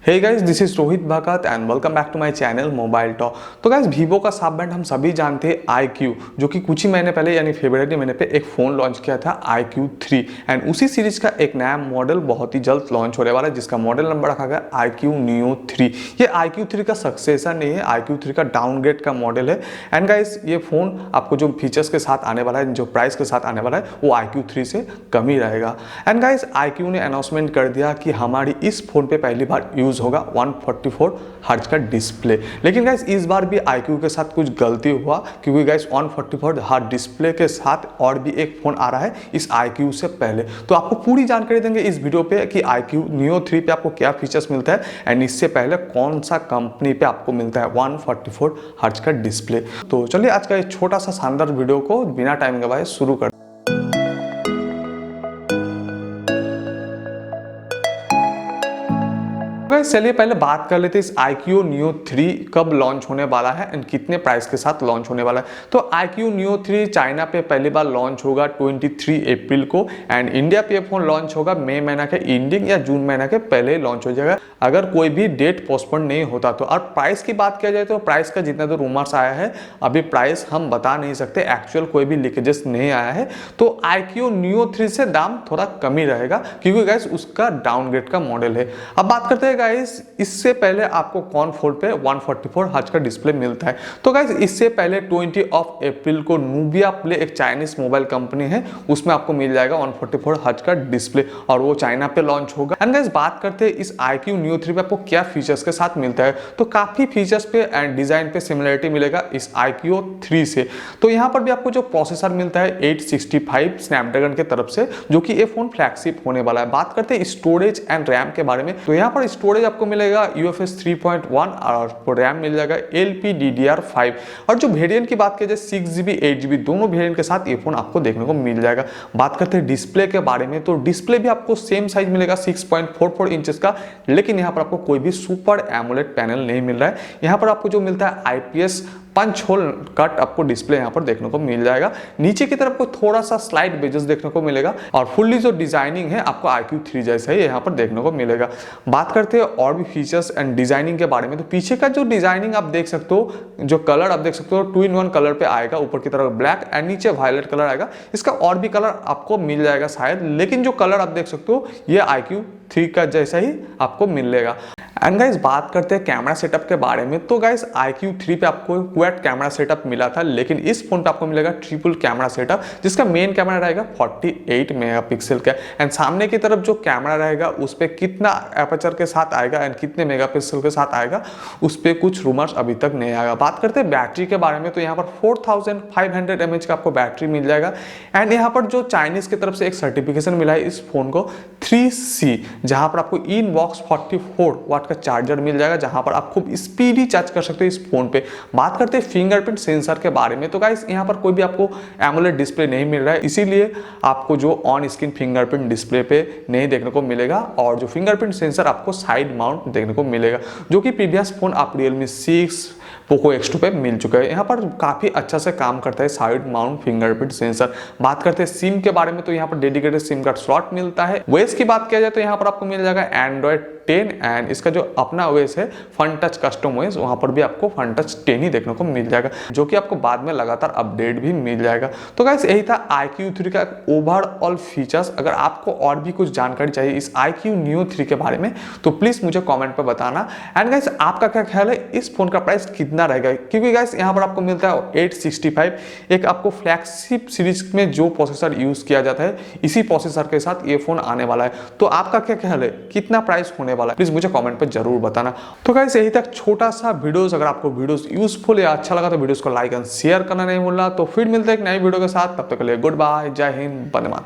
Hey guys, this is Rohit Bhagat and welcome back to my channel mobile talk. तो guys, Vivo का सब brand हम सभी जानते हैं IQOO, जो कि कुछ ही महीने पहले यानी फरवरी महीने पे एक फ़ोन लॉन्च किया था IQOO 3 एंड उसी सीरीज का एक नया मॉडल बहुत ही जल्द लॉन्च होने वाला है, जिसका मॉडल नंबर रखा गया IQOO Neo 3। ये IQOO 3 का सक्सेसर नहीं है, IQOO 3 का डाउनग्रेड का मॉडल है। एंड गाइस, ये फ़ोन आपको जो फीचर्स के साथ आने वाला है, जो प्राइस के साथ आने वाला है, वो IQOO 3 से कम ही रहेगा। एंड गाइस, IQOO ने अनाउंसमेंट कर दिया कि हमारी इस फोन पे पहली बार यूज़ होगा 144 हर्ट्ज का डिस्प्ले। लेकिन गाइस, इस बार भी IQOO के साथ कुछ गलती हुआ, क्योंकि गाइस 144 हर्ट्ज डिस्प्ले के साथ और भी एक फ़ोन आ रहा है इस IQOO से पहले। तो आपको पूरी जानकारी देंगे इस वीडियो पे कि IQOO Neo 3 पे आपको क्या फीचर्स मिलता है एंड इससे पहले कौन सा कंपनी पे आपको मिलता है 144 हर्ट्ज का डिस्प्ले। तो चलिए आज का ये छोटा सा शानदार वीडियो को बिना टाइम गवाए शुरू कर। चलिए पहले बात कर लेते हैं इस IQOO Neo 3 कब लॉन्च होने वाला है एंड कितने प्राइस के साथ लॉन्च होने वाला है। तो IQOO Neo 3 चाइना पे पहली बार लॉन्च होगा 23 अप्रैल को एंड इंडिया पे फोन लॉन्च होगा मई महीना के एंडिंग या जून महीना के पहले ही लॉन्च हो जाएगा, अगर कोई भी डेट पोस्टपोन नहीं होता तो। और प्राइस की बात किया जाए तो प्राइस का जितना तो रूमर्स आया है, अभी प्राइस हम बता नहीं सकते, एक्चुअल कोई भी लीकेजेस नहीं आया है। तो IQOO Neo 3 से दाम थोड़ा कम ही रहेगा, क्योंकि गाइस उसका डाउनग्रेड का मॉडल है। अब बात करते हैं गाइस, इससे पहले आपको कौन फोन पे 144 हर्ट्ज का डिस्प्ले मिलता है। तो गाइस, इससे पहले 20 अप्रैल को नूबिया प्ले, एक चाइनीज मोबाइल कंपनी है, उसमें आपको मिल जाएगा 144 हर्ट्ज का डिस्प्ले और वो चाइना पे लॉन्च होगा। एंड गाइस, बात करते हैं इस IQOO Neo 3 पे आपको क्या फीचर्स के साथ मिलता है। तो काफी फीचर्स पे एंड डिजाइन पे सिमिलरिटी मिलेगा इस IQOO 3 से। तो यहाँ पर भी आपको जो प्रोसेसर मिलता है 865 स्नैपड्रैगन की तरफ से, जो कि ये फोन फ्लैगशिप होने वाला है। बात करते हैं स्टोरेज एंड रैम के बारे में। तो यहाँ पर स्टोरेज आपको मिलेगा UFS 3.1 और रैम मिल जाएगा LPDDR5। और जो वेरिएंट की बात की जाए 6GB 8GB दोनों वेरिएंट के साथ ये फोन आपको देखने को मिल जाएगा। बात करते हैं डिस्प्ले के बारे में, तो डिस्प्ले भी आपको सेम साइज मिलेगा 6.44 इंचेस का, लेकिन यहाँ पर आपको कोई भी सुपर एमोलेड पैनल नहीं मिल रहा है। यहाँ पर आपको जो मिलता है IPS पंच होल कट आपको डिस्प्ले यहाँ पर देखने को मिल जाएगा। नीचे की तरफ को थोड़ा सा स्लाइड बेजेस देखने को मिलेगा और फुल्ली जो डिजाइनिंग है आपको IQOO 3 जैसा ही यहाँ पर देखने को मिलेगा। बात करते हैं और भी फीचर्स एंड डिजाइनिंग के बारे में, तो पीछे का जो डिजाइनिंग आप देख सकते हो, जो कलर आप देख सकते हो 2-in-1 कलर पे आएगा, ऊपर की तरफ ब्लैक एंड नीचे वायलेट कलर आएगा। इसका और भी कलर आपको मिल जाएगा शायद, लेकिन जो कलर आप देख सकते हो ये IQOO 3 का जैसा ही आपको मिलेगा। एंड गाइस, बात करते हैं कैमरा सेटअप के बारे में। तो गाइस, IQOO 3 पे आपको क्वाड कैमरा सेटअप मिला था, लेकिन इस फोन पे आपको मिलेगा ट्रिपल कैमरा सेटअप, जिसका मेन कैमरा रहेगा 48 मेगापिक्सल का एंड सामने की तरफ जो कैमरा रहेगा उस पे कितना एपर्चर के साथ आएगा एंड कितने मेगापिक्सल के साथ आएगा उस पे कुछ रूमर्स अभी तक नहीं आएगा। बात करते हैं बैटरी के बारे में, तो यहाँ पर 4500 mAh का आपको बैटरी मिल जाएगा। एंड यहाँ पर जो चाइनीज की तरफ से एक सर्टिफिकेशन मिला है इस फोन को 3C, जहां पर आपको इन बॉक्स 44 वाट का चार्जर मिल जाएगा, जहां पर आप खूब स्पीडी चार्ज कर सकते हो इस फोन पे। बात करते हैं फिंगरप्रिंट सेंसर के बारे में, तो गाइस यहां पर कोई भी आपको एमोलेड डिस्प्ले नहीं मिल रहा है, इसीलिए आपको जो ऑन स्क्रीन फिंगरप्रिंट डिस्प्ले पे नहीं देखने को मिलेगा और जो फिंगरप्रिंट सेंसर आपको साइड माउंट देखने को मिलेगा, जो कि प्रीवियस फोन आप Realme 6 पोको X2 पे मिल चुका है। यहाँ पर काफी अच्छा से काम करता है साइड माउंट फिंगरप्रिंट सेंसर। बात करते हैं सिम के बारे में, तो यहाँ पर डेडिकेटेड सिम कार्ड स्लॉट मिलता है। OS की बात किया जाए तो यहाँ पर आपको मिल जाएगा Android 10 एंड इसका जो अपना OS है फन टच कस्टम OS, वहां पर भी आपको फन टच 10 ही देखने को मिल जाएगा, जो कि आपको बाद में लगातार अपडेट भी मिल जाएगा। तो गाइस, यही था IQOO 3 का ओवरऑल फीचर्स। अगर आपको और भी कुछ जानकारी चाहिए इस IQOO Neo 3 के बारे में तो प्लीज मुझे कमेंट पर बताना। एंड गाइस, आपका क्या ख्याल है इस फोन का प्राइस कितना रहेगा, क्योंकि गाइस यहाँ पर आपको मिलता है 865, एक आपको फ्लैगशिप सीरीज में जो प्रोसेसर यूज किया जाता है इसी प्रोसेसर के साथ ये फोन आने वाला है। तो आपका क्या ख्याल है, कितना प्राइस होने वाला है, प्लीज मुझे कमेंट पे जरूर बताना। तो गाइस, यही तक छोटा सा वीडियोस। अगर आपको वीडियोस यूजफुल या अच्छा लगा तो वीडियोस को लाइक एंड शेयर करना नहीं भूलना। तो फिर मिलते हैं एक नई वीडियो के साथ, तब तक के लिए गुड बाय, जय हिंद, वंदे मातरम।